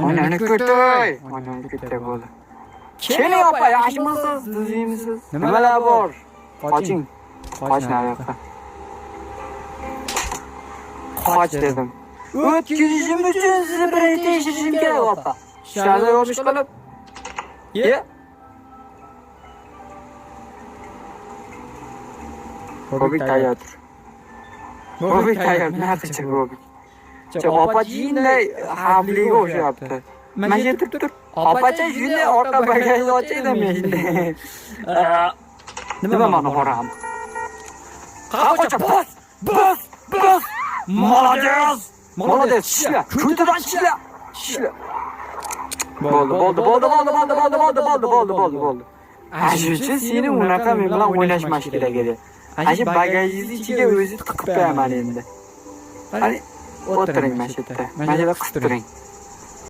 Onani ko'tay. Onani ko'tay bo'ldi. Keling opa, yaxshimisiz? Sizimisiz? Nimalar bor? Qoching. Qoch nariyoqqa. Qoch dedim. O'tkazishim uchun sizni birinchi tekshirishim kerak opa. Shada yorish qilib. Ye. Bobik tayyordir. Bobik tayyor, narsa Bobik. Opa jinday xavfliga o'xshayapti. Mana shu tur. Opacha shunday orqa bagajni ochaydi men. Nima mana boram? Qaqocha bas! Молодец, shila. Ko'tadan shila. Bo'ldi. Ajinchi seni unaqa men bilan o'ynashmash kerak edi. Ashi bagajingizni ichiga o'zingiz tiqib qo'yaman endi. Qani, o'tiring mana shu yerda. Mana shu yerda qisib turing.